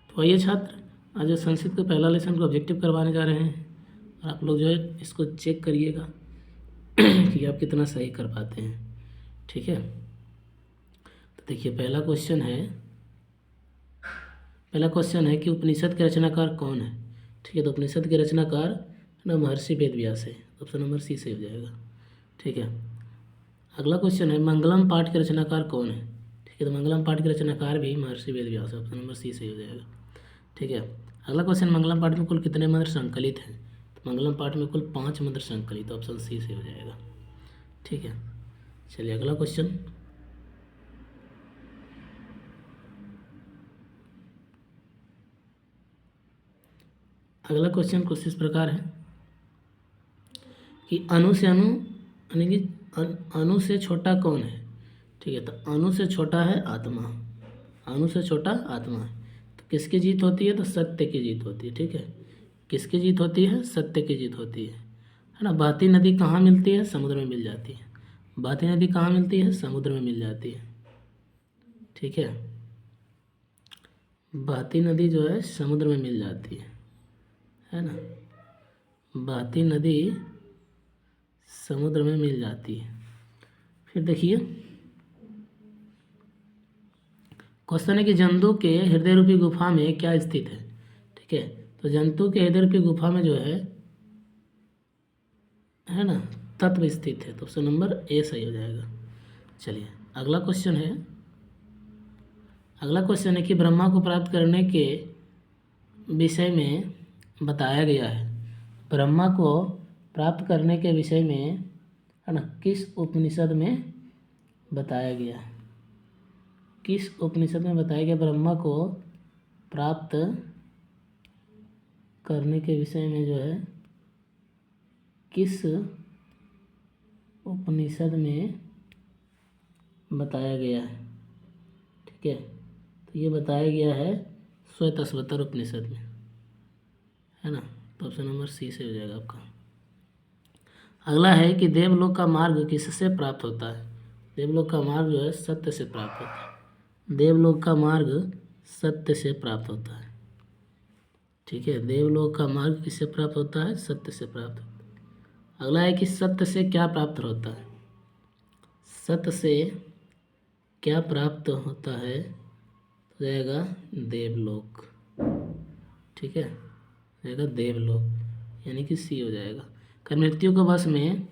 तो आइए छात्र, आज जो संस्कृत का पहला लेसन को ऑब्जेक्टिव करवाने जा रहे हैं, और आप लोग जो है इसको चेक करिएगा कि आप कितना सही कर पाते हैं। ठीक है, तो देखिए पहला क्वेश्चन है कि उपनिषद के रचनाकार कौन है। ठीक है, तो उपनिषद के रचनाकार ना महर्षि वेद व्यास है, ऑप्शन नंबर सी सही हो जाएगा। ठीक है, अगला क्वेश्चन है मंगलम पाठ के रचनाकार कौन है। ठीक है, तो मंगलम पाठ के रचनाकार भी महर्षि वेद व्यास है, ऑप्शन नंबर सी सही हो जाएगा। ठीक है, अगला क्वेश्चन मंगलम पाठ में कुल कितने मंत्र संकलित हैं। तो मंगलम पाठ में कुल 5 मंत्र संकलित, ऑप्शन सी सही हो जाएगा। ठीक है, चलिए अगला क्वेश्चन। अगला क्वेश्चन कुछ इस प्रकार है कि अणु से अणु यानी कि अणु से छोटा कौन है। ठीक है, तो अणु से छोटा है आत्मा, अणु से छोटा आत्मा है। तो किसकी जीत होती है, तो सत्य की जीत होती है। ठीक है, किसकी जीत होती है, सत्य की जीत होती है ना। बहती नदी कहाँ मिलती है, समुद्र में मिल जाती है। बहती नदी कहाँ मिलती है, समुद्र में मिल जाती है। ठीक है, बहती नदी जो है समुद्र में मिल जाती है ना। बहती नदी समुद्र में मिल जाती है। फिर देखिए क्वेश्चन है कि जंतु के हृदय रूपी गुफा में क्या स्थित है। ठीक है, तो जंतु के हृदय रूपी गुफा में जो है ना तत्व स्थित है, तो ऑप्शन नंबर ए सही हो जाएगा। चलिए अगला क्वेश्चन है कि ब्रह्मा को प्राप्त करने के विषय में बताया गया है। ब्रह्मा को प्राप्त करने के विषय में है ना किस उपनिषद में बताया गया है। किस उपनिषद में बताया गया ब्रह्मा को प्राप्त करने के विषय में जो है किस उपनिषद में बताया गया है। ठीक है, तो ये बताया गया है श्वेतश्वतर उपनिषद में, है ना। तो ऑप्शन नंबर सी से हो जाएगा आपका। अगला है कि देवलोक का मार्ग किससे प्राप्त होता है। देवलोक का मार्ग जो है सत्य से प्राप्त होता है। देवलोक का मार्ग सत्य से प्राप्त होता है। ठीक है, देवलोक का मार्ग किससे प्राप्त होता है, सत्य से प्राप्त होता है। अगला है कि सत्य से क्या प्राप्त होता है। सत्य से क्या प्राप्त होता है, तो जाएगा देवलोक। ठीक है, जाएगा देवलोक, यानी कि सी हो जाएगा। कर मृत्यु को वश में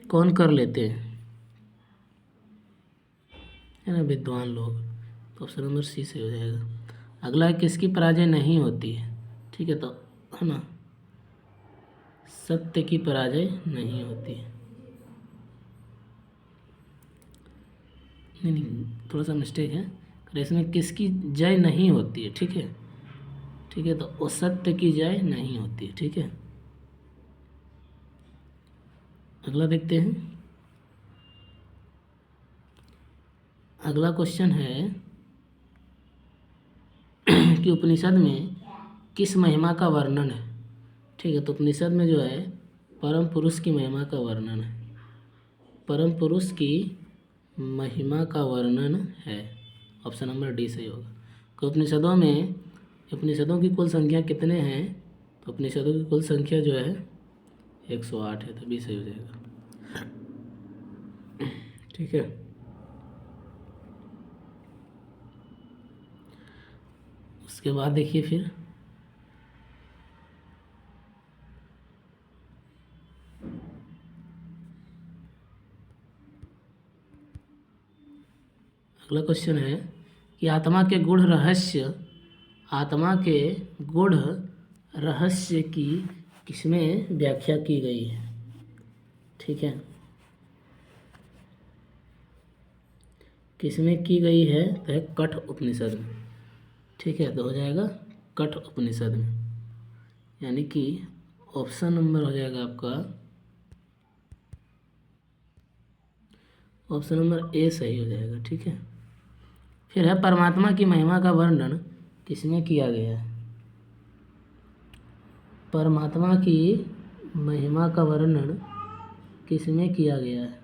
कौन कर लेते हैं, है ना, विद्वान लोग। तो ऑप्शन नंबर सी से हो जाएगा। अगला है किसकी पराजय नहीं होती है। ठीक है, तो है ना सत्य की पराजय नहीं होती है। नहीं, थोड़ा सा मिस्टेक है, इसमें किसकी जय नहीं होती है। ठीक है, ठीक है, तो असत्य की जय नहीं होती है। ठीक है, अगला देखते हैं। अगला क्वेश्चन है कि उपनिषद में किस महिमा का वर्णन है। ठीक है, तो उपनिषद में जो है परम पुरुष की महिमा का वर्णन है। परम पुरुष की महिमा का वर्णन है, ऑप्शन नंबर डी सही होगा। तो उपनिषदों की कुल संख्या कितने हैं, तो उपनिषदों की कुल संख्या जो है 108 है, तो बी सही हो जाएगा। ठीक है, उसके बाद देखिए फिर अगला क्वेश्चन है कि आत्मा के गूढ़ रहस्य की किसमें व्याख्या की गई है। ठीक है, किसमें की गई है, तो है कठ उपनिषद में। ठीक है, तो हो जाएगा कठ उपनिषद में, यानी कि ऑप्शन नंबर हो जाएगा आपका ऑप्शन नंबर ए सही हो जाएगा। ठीक है, फिर है परमात्मा की महिमा का वर्णन किसमें किया गया है। परमात्मा की महिमा का वर्णन किसमें किया गया है।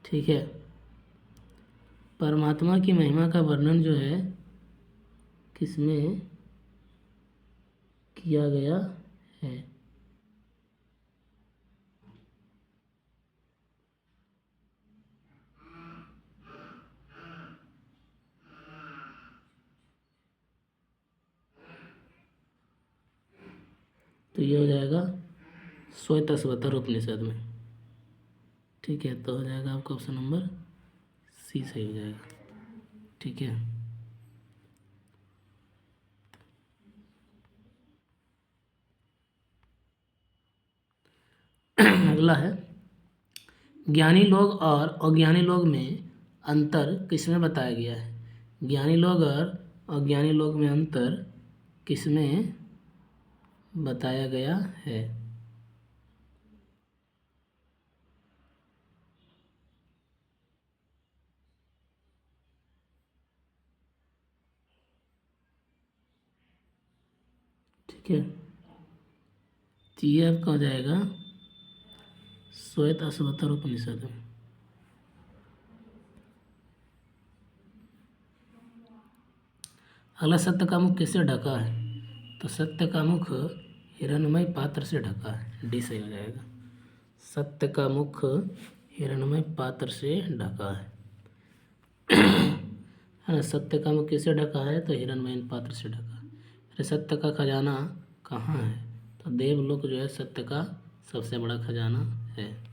ठीक है, परमात्मा की महिमा का वर्णन जो है किसमें किया गया है? तो ये हो जाएगा श्वेतश्वतर उपनिषद में। ठीक है, तो हो जाएगा आपका ऑप्शन नंबर सी सही हो जाएगा। ठीक है, अगला है ज्ञानी लोग और अज्ञानी लोग में अंतर किसमें बताया गया है? ज्ञानी लोग और अज्ञानी लोग में अंतर किसमें बताया गया है? ठीक है, तो ये आपका हो जाएगा श्वेतश्वतर उपनिषद में। अगला सत्य का मुख किससे ढका है? तो सत्य का मुख हिरणमय पात्र से ढका है। डी सही हो जाएगा। सत्य का मुख हिरणमय पात्र से ढका है ना। सत्य का मुख किससे ढका है? तो हिरणमय पात्र से ढका है। फिर सत्य का खजाना कहाँ है? तो देवलोक जो है सत्य का सबसे बड़ा खजाना है।